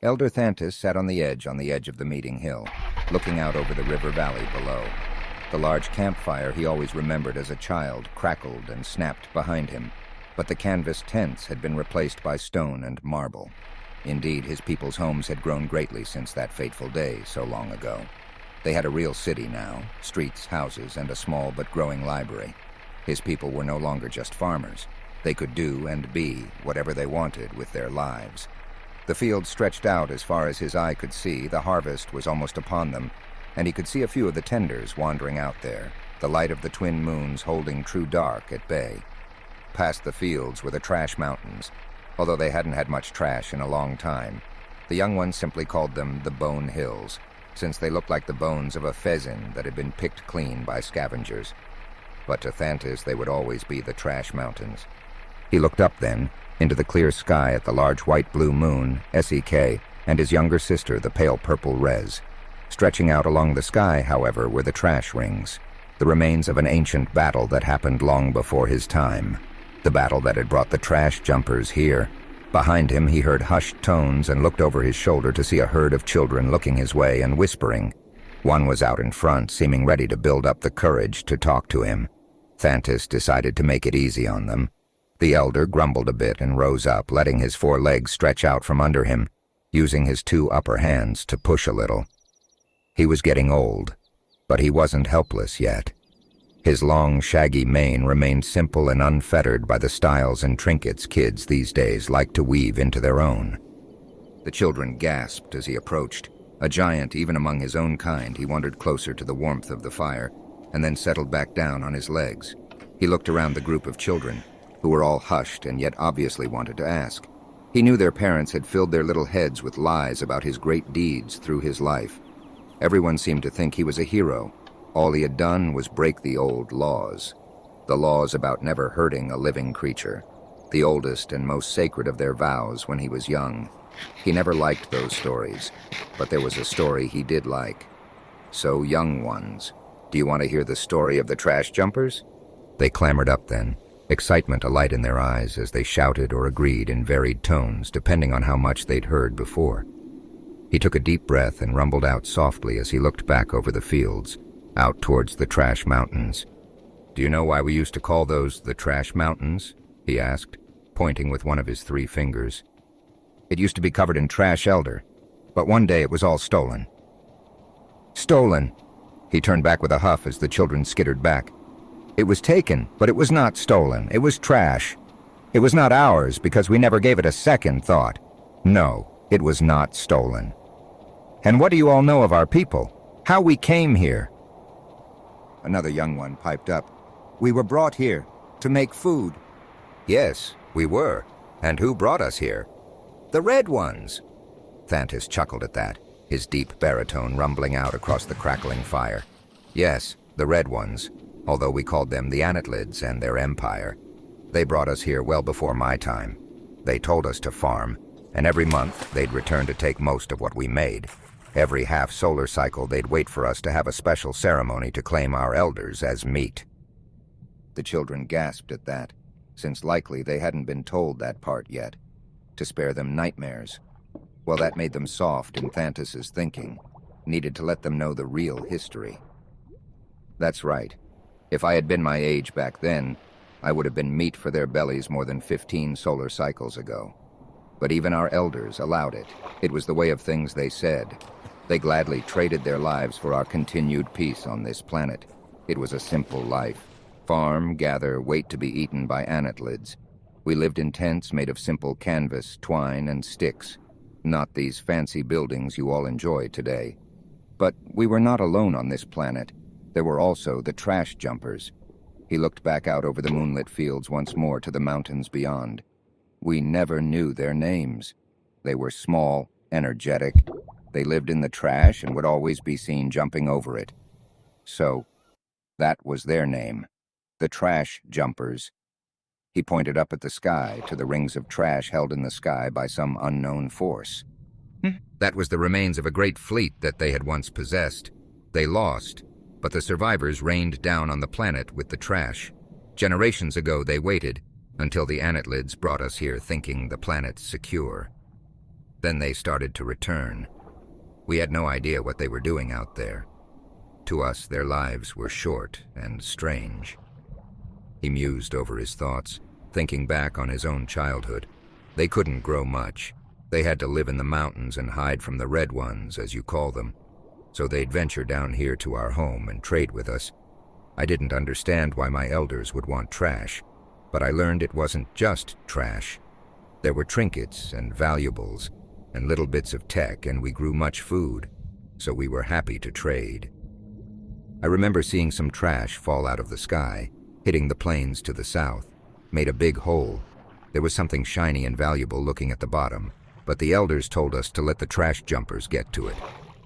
Elder Thantis sat on the edge of the meeting hill, looking out over the river valley below. The large campfire he always remembered as a child crackled and snapped behind him, but the canvas tents had been replaced by stone and marble. Indeed, his people's homes had grown greatly since that fateful day so long ago. They had a real city now, streets, houses, and a small but growing library. His people were no longer just farmers. They could do and be whatever they wanted with their lives. The field stretched out as far as his eye could see. The harvest was almost upon them, and he could see a few of the tenders wandering out there, the light of the twin moons holding true dark at bay. Past the fields were the trash mountains, although they hadn't had much trash in a long time. The young ones simply called them the Bone Hills, since they looked like the bones of a pheasant that had been picked clean by scavengers. But to Thantis they would always be the trash mountains. He looked up then, into the clear sky at the large white-blue moon, SEK, and his younger sister, the pale purple Rez. Stretching out along the sky, however, were the trash rings, the remains of an ancient battle that happened long before his time. The battle that had brought the trash jumpers here. Behind him he heard hushed tones and looked over his shoulder to see a herd of children looking his way and whispering. One was out in front, seeming ready to build up the courage to talk to him. Thantis decided to make it easy on them. The elder grumbled a bit and rose up, letting his 4 legs stretch out from under him, using his 2 upper hands to push a little. He was getting old, but he wasn't helpless yet. His long, shaggy mane remained simple and unfettered by the styles and trinkets kids these days like to weave into their own. The children gasped as he approached. A giant even among his own kind, he wandered closer to the warmth of the fire, and then settled back down on his legs. He looked around the group of children, who were all hushed and yet obviously wanted to ask. He knew their parents had filled their little heads with lies about his great deeds through his life. Everyone seemed to think he was a hero. All he had done was break the old laws. The laws about never hurting a living creature. The oldest and most sacred of their vows when he was young. He never liked those stories, but there was a story he did like. So, young ones, do you want to hear the story of the trash jumpers? They clamored up then, excitement alight in their eyes as they shouted or agreed in varied tones depending on how much they'd heard before. He took a deep breath and rumbled out softly as he looked back over the fields, out towards the trash mountains. Do you know why we used to call those the trash mountains? He asked, pointing with one of his 3 fingers. It used to be covered in trash, Elder, but one day it was all stolen. Stolen! He turned back with a huff as the children skittered back. It was taken, but it was not stolen. It was trash. It was not ours because we never gave it a second thought. No, it was not stolen. And what do you all know of our people? How we came here? Another young one piped up. We were brought here to make food. Yes, we were. And who brought us here? The Red Ones. Thantis chuckled at that, his deep baritone rumbling out across the crackling fire. Yes, the Red Ones, although we called them the Annelids and their empire. They brought us here well before my time. They told us to farm, and every month they'd return to take most of what we made. Every half-solar cycle they'd wait for us to have a special ceremony to claim our elders as meat. The children gasped at that, since likely they hadn't been told that part yet. To spare them nightmares. Well, that made them soft in Thantis's thinking. Needed to let them know the real history. That's right. If I had been my age back then, I would have been meat for their bellies more than 15 solar cycles ago. But even our elders allowed it. It was the way of things, they said. They gladly traded their lives for our continued peace on this planet. It was a simple life. Farm, gather, wait to be eaten by annelids. We lived in tents made of simple canvas, twine, and sticks. Not these fancy buildings you all enjoy today. But we were not alone on this planet. There were also the trash jumpers. He looked back out over the moonlit fields once more to the mountains beyond. We never knew their names. They were small, energetic. They lived in the trash and would always be seen jumping over it. So, that was their name. The trash jumpers. He pointed up at the sky to the rings of trash held in the sky by some unknown force. That was the remains of a great fleet that they had once possessed. They lost, but the survivors rained down on the planet with the trash. Generations ago they waited, until the annelids brought us here thinking the planet secure. Then they started to return. We had no idea what they were doing out there. To us, their lives were short and strange. He mused over his thoughts, thinking back on his own childhood. They couldn't grow much. They had to live in the mountains and hide from the red ones, as you call them. So they'd venture down here to our home and trade with us. I didn't understand why my elders would want trash, but I learned it wasn't just trash. There were trinkets and valuables and little bits of tech, and we grew much food, so we were happy to trade. I remember seeing some trash fall out of the sky, hitting the plains to the south, made a big hole. There was something shiny and valuable looking at the bottom, but the elders told us to let the trash jumpers get to it.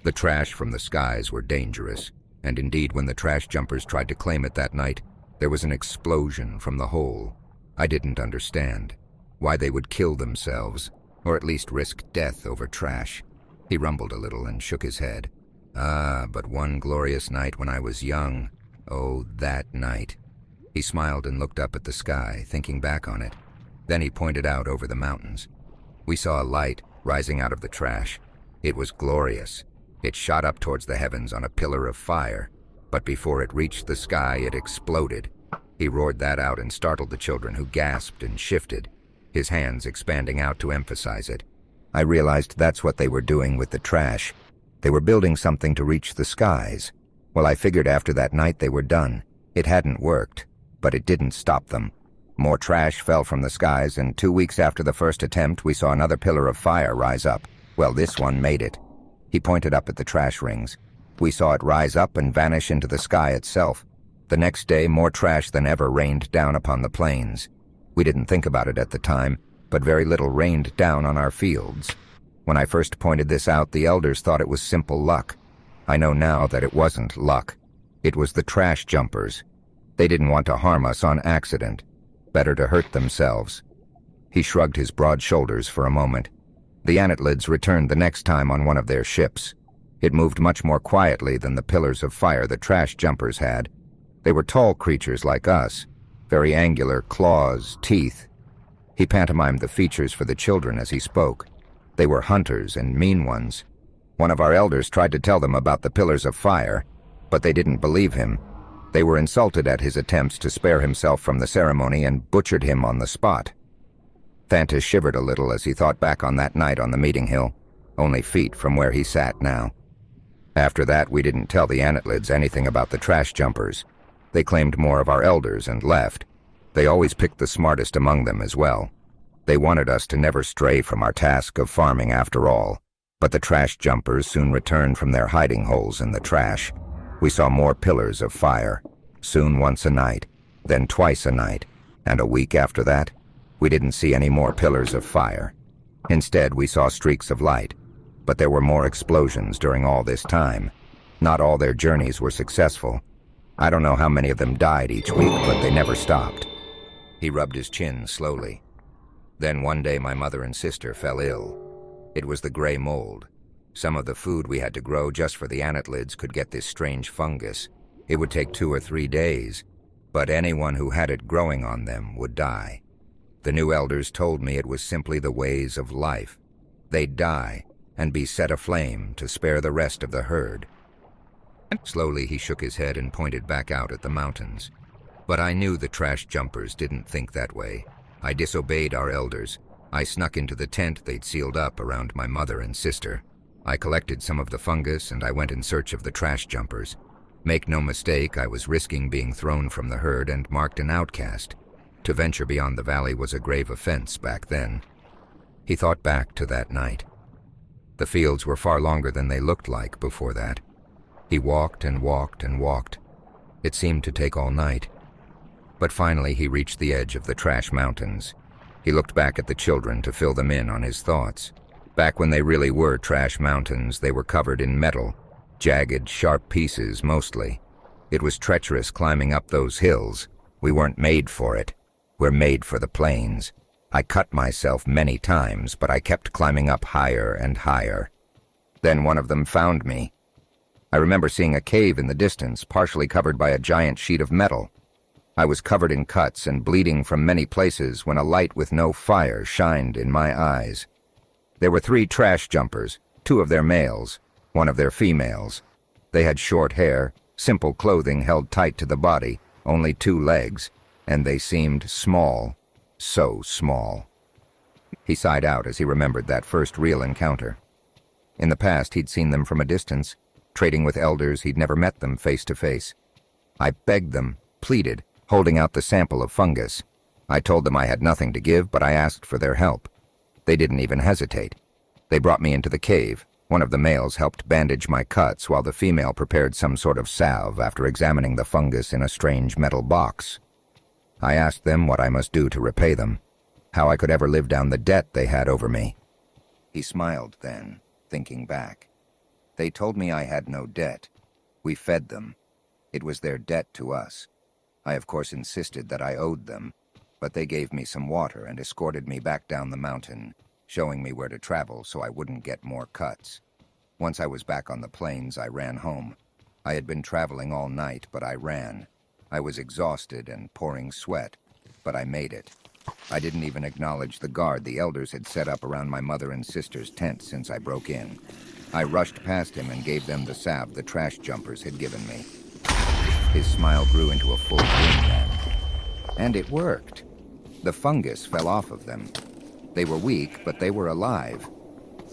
The trash from the skies were dangerous, and indeed when the trash jumpers tried to claim it that night, there was an explosion from the hole. I didn't understand why they would kill themselves, or at least risk death over trash. He rumbled a little and shook his head. But one glorious night when I was young. Oh, that night. He smiled and looked up at the sky, thinking back on it. Then he pointed out over the mountains. We saw a light rising out of the trash. It was glorious. It shot up towards the heavens on a pillar of fire, but before it reached the sky, it exploded. He roared that out and startled the children, who gasped and shifted, his hands expanding out to emphasize it. I realized that's what they were doing with the trash. They were building something to reach the skies. Well, I figured after that night they were done. It hadn't worked, but it didn't stop them. More trash fell from the skies, and 2 weeks after the first attempt, we saw another pillar of fire rise up. Well, this one made it. He pointed up at the trash rings. We saw it rise up and vanish into the sky itself. The next day, more trash than ever rained down upon the plains. We didn't think about it at the time, but very little rained down on our fields. When I first pointed this out, the elders thought it was simple luck. I know now that it wasn't luck. It was the trash jumpers. They didn't want to harm us on accident. Better to hurt themselves. He shrugged his broad shoulders for a moment. The Annelids returned the next time on one of their ships. It moved much more quietly than the pillars of fire the trash jumpers had. They were tall creatures like us, very angular claws, teeth. He pantomimed the features for the children as he spoke. They were hunters and mean ones. One of our elders tried to tell them about the pillars of fire, but they didn't believe him. They were insulted at his attempts to spare himself from the ceremony and butchered him on the spot. Thantis shivered a little as he thought back on that night on the meeting hill, only feet from where he sat now. After that, we didn't tell the Annelids anything about the trash jumpers. They claimed more of our elders and left. They always picked the smartest among them as well. They wanted us to never stray from our task of farming after all. But the trash jumpers soon returned from their hiding holes in the trash. We saw more pillars of fire, soon once a night, then twice a night, and a week after that, we didn't see any more pillars of fire. Instead, we saw streaks of light, but there were more explosions during all this time. Not all their journeys were successful. I don't know how many of them died each week, but they never stopped. He rubbed his chin slowly. Then one day my mother and sister fell ill. It was the gray mold. Some of the food we had to grow just for the Annelids could get this strange fungus. It would take 2 or 3 days, but anyone who had it growing on them would die. The new elders told me it was simply the ways of life. They'd die and be set aflame to spare the rest of the herd. Slowly he shook his head and pointed back out at the mountains. But I knew the trash jumpers didn't think that way. I disobeyed our elders. I snuck into the tent they'd sealed up around my mother and sister. I collected some of the fungus and I went in search of the trash jumpers. Make no mistake, I was risking being thrown from the herd and marked an outcast. To venture beyond the valley was a grave offense back then. He thought back to that night. The fields were far longer than they looked like before that. He walked and walked and walked. It seemed to take all night. But finally he reached the edge of the trash mountains. He looked back at the children to fill them in on his thoughts. Back when they really were trash mountains, they were covered in metal, jagged, sharp pieces mostly. It was treacherous climbing up those hills. We weren't made for it. We're made for the plains. I cut myself many times, but I kept climbing up higher and higher. Then one of them found me. I remember seeing a cave in the distance, partially covered by a giant sheet of metal. I was covered in cuts and bleeding from many places when a light with no fire shined in my eyes. There were 3 trash jumpers, 2 of their males, 1 of their females. They had short hair, simple clothing held tight to the body, only 2 legs, and they seemed small, so small. He sighed out as he remembered that first real encounter. In the past, he'd seen them from a distance. Trading with elders, he'd never met them face to face. I begged them, pleaded, holding out the sample of fungus. I told them I had nothing to give, but I asked for their help. They didn't even hesitate. They brought me into the cave. One of the males helped bandage my cuts while the female prepared some sort of salve after examining the fungus in a strange metal box. I asked them what I must do to repay them, how I could ever live down the debt they had over me. He smiled then, thinking back. They told me I had no debt. We fed them. It was their debt to us. I of course insisted that I owed them, but they gave me some water and escorted me back down the mountain, showing me where to travel so I wouldn't get more cuts. Once I was back on the plains, I ran home. I had been traveling all night, but I ran. I was exhausted and pouring sweat, but I made it. I didn't even acknowledge the guard the elders had set up around my mother and sister's tent since I broke in. I rushed past him and gave them the salve the trash jumpers had given me. His smile grew into a full grin then. And it worked. The fungus fell off of them. They were weak, but they were alive.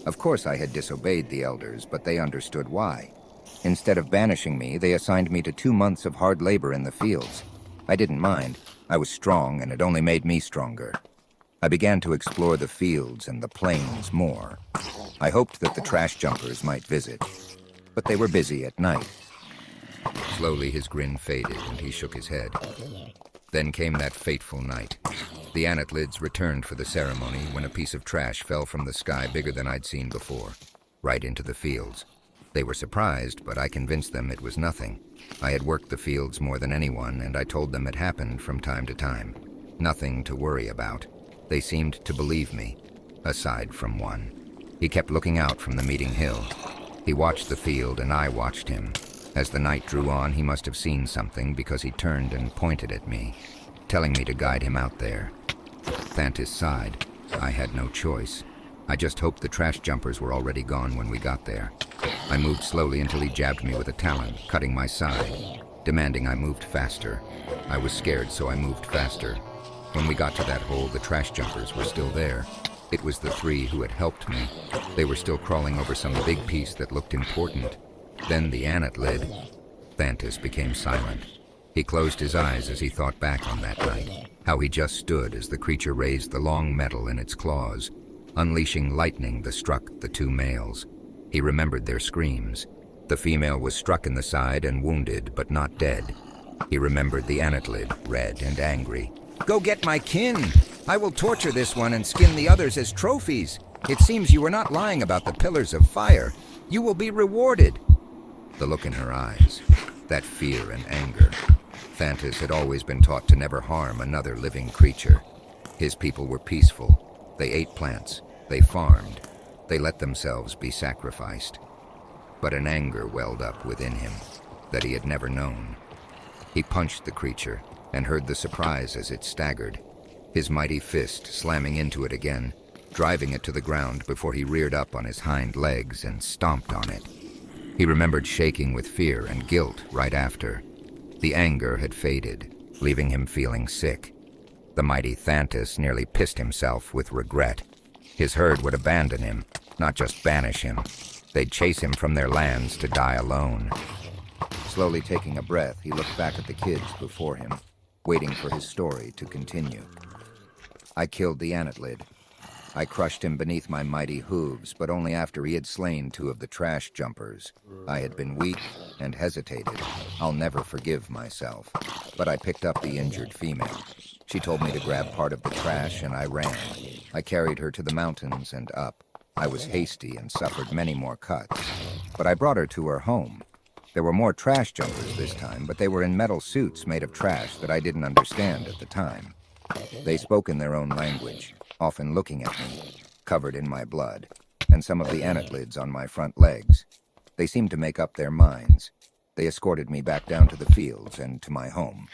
Of course I had disobeyed the elders, but they understood why. Instead of banishing me, they assigned me to 2 months of hard labor in the fields. I didn't mind. I was strong, and it only made me stronger. I began to explore the fields and the plains more. I hoped that the trash jumpers might visit, but they were busy at night. Slowly his grin faded, and he shook his head. Then came that fateful night. The Anatlids returned for the ceremony when a piece of trash fell from the sky bigger than I'd seen before, right into the fields. They were surprised, but I convinced them it was nothing. I had worked the fields more than anyone, and I told them it happened from time to time. Nothing to worry about. They seemed to believe me, aside from one. He kept looking out from the meeting hill. He watched the field, and I watched him. As the night drew on, he must have seen something because he turned and pointed at me, telling me to guide him out there. Thantis sighed. I had no choice. I just hoped the trash jumpers were already gone when we got there. I moved slowly until he jabbed me with a talon, cutting my side, demanding I moved faster. I was scared, so I moved faster. When we got to that hole, the trash jumpers were still there. It was the 3 who had helped me. They were still crawling over some big piece that looked important. Then the Anatlid. Thantis became silent. He closed his eyes as he thought back on that night, how he just stood as the creature raised the long metal in its claws, unleashing lightning that struck the 2 males. He remembered their screams. The female was struck in the side and wounded, but not dead. He remembered the Anatlid, red and angry. "Go get my kin! I will torture this one and skin the others as trophies. It seems you were not lying about the pillars of fire. You will be rewarded." The look in her eyes, that fear and anger. Thantis had always been taught to never harm another living creature. His people were peaceful. They ate plants. They farmed. They let themselves be sacrificed. But an anger welled up within him that he had never known. He punched the creature and heard the surprise as it staggered, his mighty fist slamming into it again, driving it to the ground before he reared up on his hind legs and stomped on it. He remembered shaking with fear and guilt right after. The anger had faded, leaving him feeling sick. The mighty Thantis nearly pissed himself with regret. His herd would abandon him, not just banish him. They'd chase him from their lands to die alone. Slowly taking a breath, he looked back at the kids before him, waiting for his story to continue. I killed the Anatlid. I crushed him beneath my mighty hooves, but only after he had slain 2 of the trash jumpers. I had been weak and hesitated. I'll never forgive myself. But I picked up the injured female. She told me to grab part of the trash, and I ran. I carried her to the mountains and up. I was hasty and suffered many more cuts. But I brought her to her home. There were more trash jumpers this time, but they were in metal suits made of trash that I didn't understand at the time. They spoke in their own language, often looking at me, covered in my blood, and some of the Anatlids on my front legs. They seemed to make up their minds. They escorted me back down to the fields and to my home.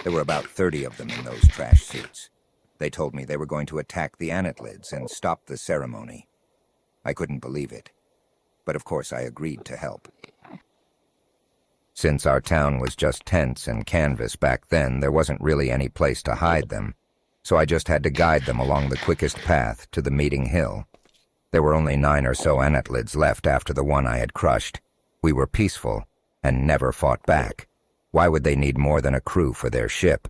There were about 30 of them in those trash suits. They told me they were going to attack the Anatlids and stop the ceremony. I couldn't believe it. But of course I agreed to help. Since our town was just tents and canvas back then, there wasn't really any place to hide them, so I just had to guide them along the quickest path to the meeting hill. There were only 9 or so anatlids left after the one I had crushed. We were peaceful and never fought back. Why would they need more than a crew for their ship?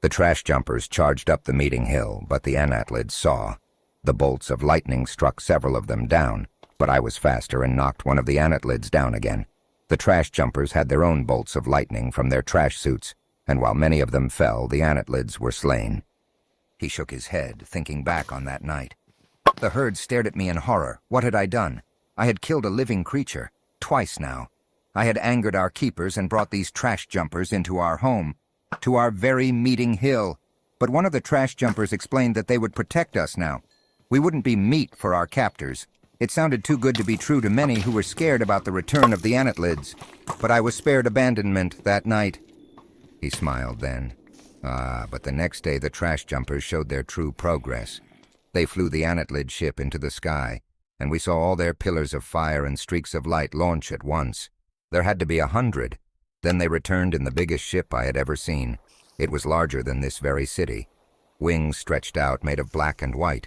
The trash jumpers charged up the meeting hill, but the anatlids saw. The bolts of lightning struck several of them down, but I was faster and knocked one of the anatlids down again. The trash jumpers had their own bolts of lightning from their trash suits, and while many of them fell, the anatlids were slain. He shook his head, thinking back on that night. The herd stared at me in horror. What had I done? I had killed a living creature, twice now. I had angered our keepers and brought these trash jumpers into our home, to our very meeting hill. But one of the trash jumpers explained that they would protect us now. We wouldn't be meat for our captors. It sounded too good to be true to many who were scared about the return of the anatlids. But I was spared abandonment that night. He smiled then. But the next day the trash jumpers showed their true progress. They flew the anatlid ship into the sky, and we saw all their pillars of fire and streaks of light launch at once. There had to be 100. Then they returned in the biggest ship I had ever seen. It was larger than this very city. Wings stretched out, made of black and white.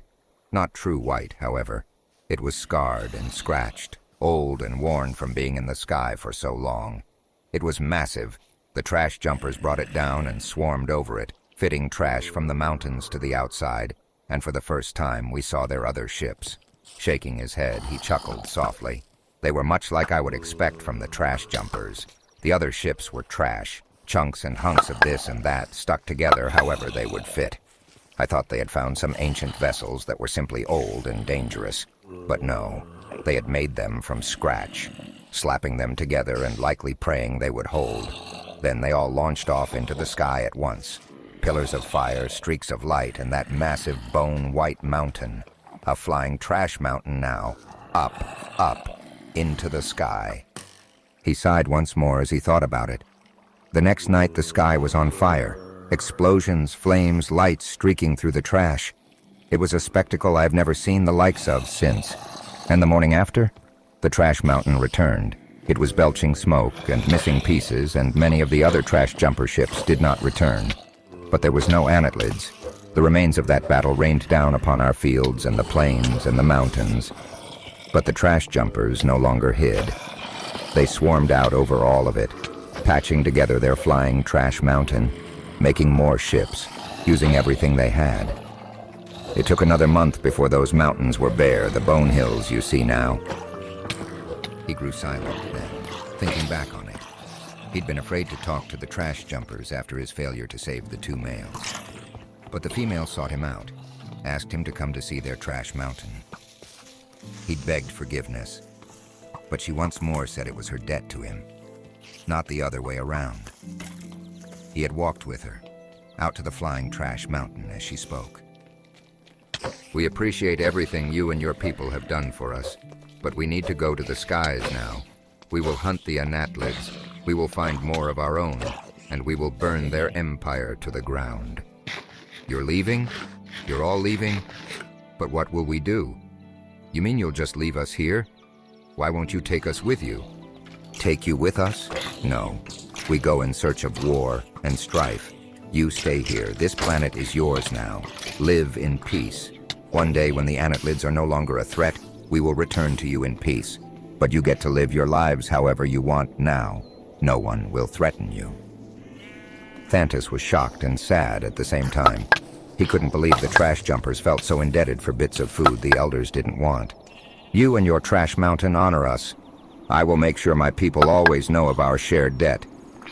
Not true white, however. It was scarred and scratched, old and worn from being in the sky for so long. It was massive. The trash jumpers brought it down and swarmed over it, fitting trash from the mountains to the outside, and for the first time we saw their other ships. Shaking his head, he chuckled softly. They were much like I would expect from the trash jumpers. The other ships were trash, chunks and hunks of this and that stuck together however they would fit. I thought they had found some ancient vessels that were simply old and dangerous. But no, they had made them from scratch, slapping them together and likely praying they would hold. Then they all launched off into the sky at once. Pillars of fire, streaks of light, and that massive bone-white mountain. A flying trash mountain now. Up, into the sky. He sighed once more as he thought about it. The next night the sky was on fire. Explosions, flames, lights streaking through the trash. It was a spectacle I've never seen the likes of since. And the morning after, the trash mountain returned. It was belching smoke and missing pieces, and many of the other trash jumper ships did not return. But there was no anatlids. The remains of that battle rained down upon our fields and the plains and the mountains. But the trash jumpers no longer hid. They swarmed out over all of it, patching together their flying trash mountain, making more ships, using everything they had. It took another month before those mountains were bare, the bone hills you see now. He grew silent then, thinking back on it. He'd been afraid to talk to the trash jumpers after his failure to save the 2 males. But the females sought him out, asked him to come to see their trash mountain. He'd begged forgiveness, but she once more said it was her debt to him, not the other way around. He had walked with her, out to the flying trash mountain as she spoke. We appreciate everything you and your people have done for us, but we need to go to the skies now. We will hunt the anatlids, we will find more of our own, and we will burn their empire to the ground. You're leaving? You're all leaving? But what will we do? You mean you'll just leave us here? Why won't you take us with you? Take you with us? No. We go in search of war and strife. You stay here. This planet is yours now. Live in peace. One day when the anatlids are no longer a threat, we will return to you in peace. But you get to live your lives however you want now. No one will threaten you. Thantus was shocked and sad at the same time. He couldn't believe the trash jumpers felt so indebted for bits of food the elders didn't want. You and your trash mountain honor us. I will make sure my people always know of our shared debt.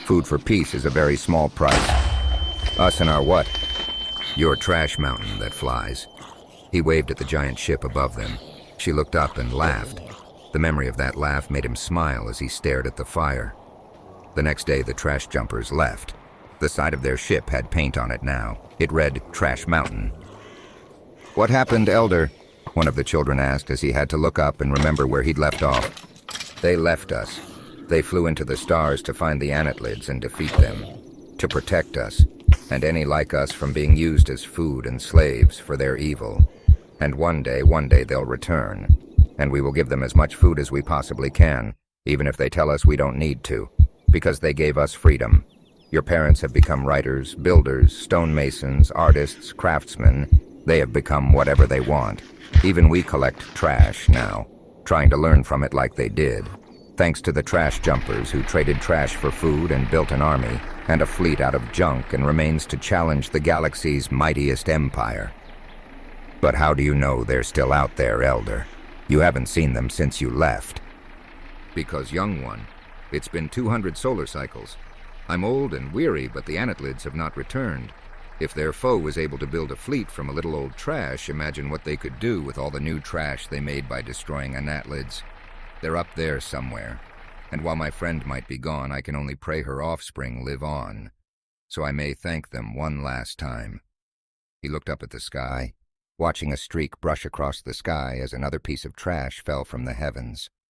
Food for peace is a very small price. Us and our what? Your trash mountain that flies. He waved at the giant ship above them. She looked up and laughed. The memory of that laugh made him smile as he stared at the fire. The next day the trash jumpers left. The side of their ship had paint on it now. It read Trash Mountain. What happened, Elder? One of the children asked as he had to look up and remember where he'd left off. They left us. They flew into the stars to find the anatlids and defeat them. To protect us, and any like us from being used as food and slaves for their evil. And one day they'll return. and we will give them as much food as we possibly can, even if they tell us we don't need to, because they gave us freedom. Your parents have become writers, builders, stonemasons, artists, craftsmen. They have become whatever they want. Even we collect trash now, trying to learn from it like they did. Thanks to the trash jumpers who traded trash for food and built an army and a fleet out of junk and remains to challenge the galaxy's mightiest empire. But how do you know they're still out there, Elder? You haven't seen them since you left. Because, young one, it's been 200 solar cycles. I'm old and weary, but the Anatlids have not returned. If their foe was able to build a fleet from a little old trash, imagine what they could do with all the new trash they made by destroying Anatlids. They're up there somewhere, and while my friend might be gone, I can only pray her offspring live on, so I may thank them one last time. He looked up at the sky, watching a streak brush across the sky as another piece of trash fell from the heavens.